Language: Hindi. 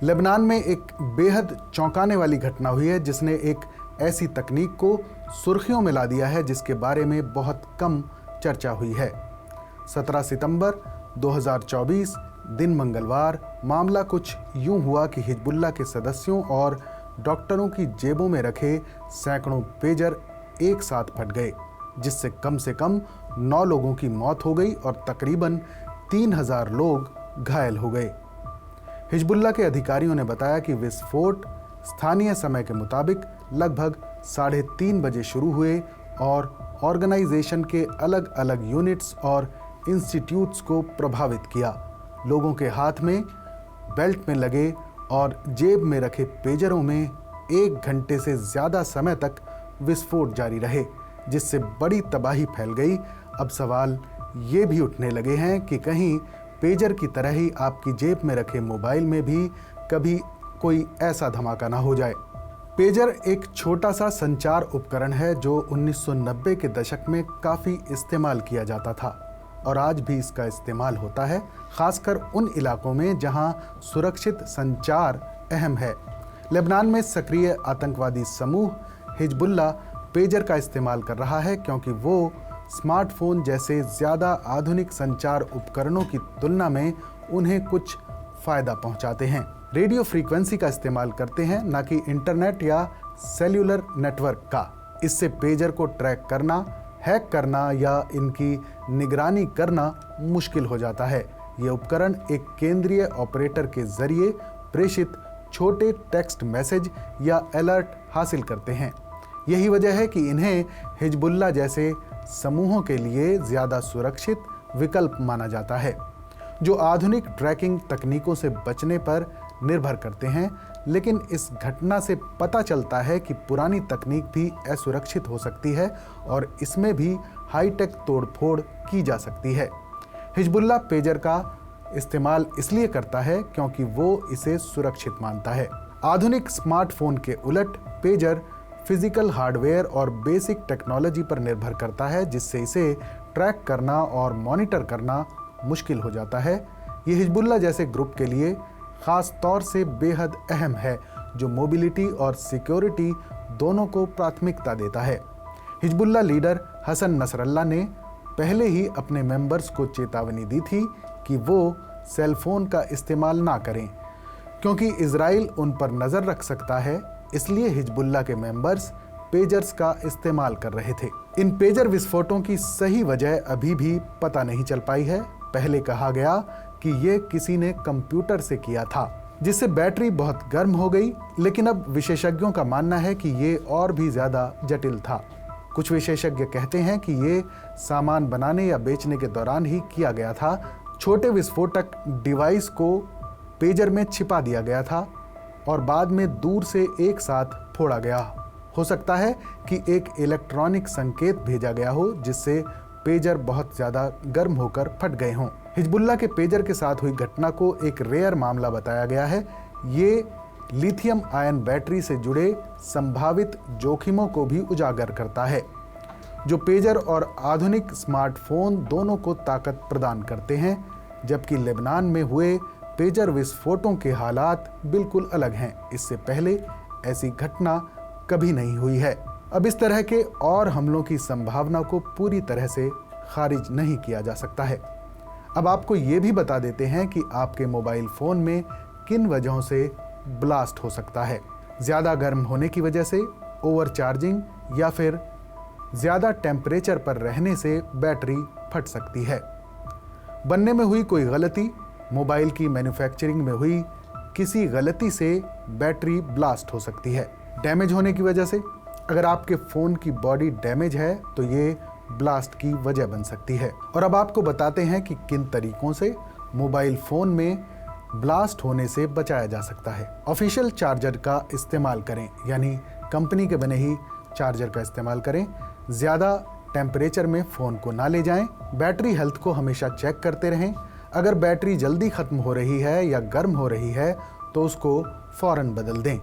लेबनान में एक बेहद चौंकाने वाली घटना हुई है जिसने एक ऐसी तकनीक को सुर्खियों में ला दिया है जिसके बारे में बहुत कम चर्चा हुई है। 17 सितंबर 2024 दिन मंगलवार मामला कुछ यूं हुआ कि हिजबुल्लाह के सदस्यों और डॉक्टरों की जेबों में रखे सैकड़ों पेजर एक साथ फट गए, जिससे कम से कम 9 लोगों की मौत हो गई और तकरीबन 3000 लोग घायल हो गए। हिजबुल्लाह के अधिकारियों ने बताया कि विस्फोट स्थानीय समय के मुताबिक लगभग 3:30 बजे शुरू हुए और ऑर्गेनाइजेशन के अलग अलग यूनिट्स और इंस्टीट्यूट्स को प्रभावित किया। लोगों के हाथ में, बेल्ट में लगे और जेब में रखे पेजरों में 1 घंटे से ज़्यादा समय तक विस्फोट जारी रहे, जिससे बड़ी तबाही फैल गई। अब सवाल ये भी उठने लगे हैं कि कहीं पेजर की तरह ही आपकी जेब में रखे मोबाइल में भी कभी कोई ऐसा धमाका ना हो जाए। पेजर एक छोटा सा संचार उपकरण है जो 1990 के दशक में काफ़ी इस्तेमाल किया जाता था और आज भी इसका इस्तेमाल होता है, खासकर उन इलाकों में जहां सुरक्षित संचार अहम है। लेबनान में सक्रिय आतंकवादी समूह हिजबुल्लाह पेजर का इस्तेमाल कर रहा है क्योंकि वो स्मार्टफोन जैसे ज़्यादा आधुनिक संचार उपकरणों की तुलना में उन्हें कुछ फ़ायदा पहुंचाते हैं। रेडियो फ्रीक्वेंसी का इस्तेमाल करते हैं, ना कि इंटरनेट या सेल्यूलर नेटवर्क का। इससे पेजर को ट्रैक करना, हैक करना या इनकी निगरानी करना मुश्किल हो जाता है। ये उपकरण एक केंद्रीय ऑपरेटर के जरिए प्रेषित छोटे टेक्स्ट मैसेज या अलर्ट हासिल करते हैं। यही वजह है कि इन्हें हिजबुल्लाह जैसे समूहों के लिए ज़्यादा सुरक्षित विकल्प माना जाता है, जो आधुनिक ट्रैकिंग तकनीकों से बचने पर निर्भर करते हैं। लेकिन इस घटना से पता चलता है कि पुरानी तकनीक भी असुरक्षित हो सकती है और इसमें भी हाईटेक तोड़फोड़ की जा सकती है। हिजबुल्लाह पेजर का इस्तेमाल इसलिए करता है क्योंकि वो इसे सुरक्षित मानता है। आधुनिक स्मार्टफोन के उलट पेजर फिजिकल हार्डवेयर और बेसिक टेक्नोलॉजी पर निर्भर करता है, जिससे इसे ट्रैक करना और मॉनिटर करना मुश्किल हो जाता है। ये हिजबुल्लाह जैसे ग्रुप के लिए ख़ास तौर से बेहद अहम है, जो मोबिलिटी और सिक्योरिटी दोनों को प्राथमिकता देता है। हिजबुल्लाह लीडर हसन नसरल्लाह ने पहले ही अपने मेंबर्स को चेतावनी दी थी कि वो सेलफोन का इस्तेमाल ना करें, क्योंकि इजराइल उन पर नज़र रख सकता है। इसलिए हिजबुल्लाह के मेंबर्स पेजर्स का इस्तेमाल कर रहे थे। इन पेजर विस्फोटों की सही वजह अभी भी पता नहीं चल पाई है। पहले कहा गया कि ये किसी ने कंप्यूटर से किया था, जिससे बैटरी बहुत गर्म हो गई, लेकिन अब विशेषज्ञों का मानना है कि ये और भी ज़्यादा जटिल था। कुछ विशेषज्ञ कहते हैं कि ये सामान बनाने या बेचने के दौरान ही किया गया था। छोटे विस्फोटक डिवाइस को पेजर में छिपा दिया गया था और बाद में दूर से एक साथ फोड़ा गया। हो सकता है कि एक इलेक्ट्रॉनिक संकेत भेजा गया हो जिससे पेजर बहुत ज़्यादा गर्म होकर फट गए हों। हिजबुल्लाह के पेजर के साथ हुई घटना को एक रेयर मामला बताया गया है। ये लिथियम आयन बैटरी से जुड़े संभावित जोखिमों को भी उजागर करता है, जो पेजर और आधुनिक स्मार्टफोन दोनों को ताकत प्रदान करते हैं। जबकि लेबनान में हुए पेजर विस्फोटों के हालात बिल्कुल अलग हैं। इससे पहले ऐसी घटना कभी नहीं हुई है। अब इस तरह के और हमलों की संभावना को पूरी तरह से खारिज नहीं किया जा सकता है। अब आपको ये भी बता देते हैं कि आपके मोबाइल फ़ोन में किन वजहों से ब्लास्ट हो सकता है। ज़्यादा गर्म होने की वजह से, ओवर चार्जिंग या फिर ज़्यादा टेम्परेचर पर रहने से बैटरी फट सकती है। बनने में हुई कोई गलती, मोबाइल की मैन्युफैक्चरिंग में हुई किसी गलती से बैटरी ब्लास्ट हो सकती है। डैमेज होने की वजह से, अगर आपके फ़ोन की बॉडी डैमेज है तो ये ब्लास्ट की वजह बन सकती है। और अब आपको बताते हैं कि किन तरीकों से मोबाइल फ़ोन में ब्लास्ट होने से बचाया जा सकता है। ऑफिशियल चार्जर का इस्तेमाल करें, यानी कंपनी के बने ही चार्जर का इस्तेमाल करें। ज़्यादा टेम्परेचर में फ़ोन को ना ले जाएं। बैटरी हेल्थ को हमेशा चेक करते रहें। अगर बैटरी जल्दी ख़त्म हो रही है या गर्म हो रही है तो उसको फ़ौरन बदल दें।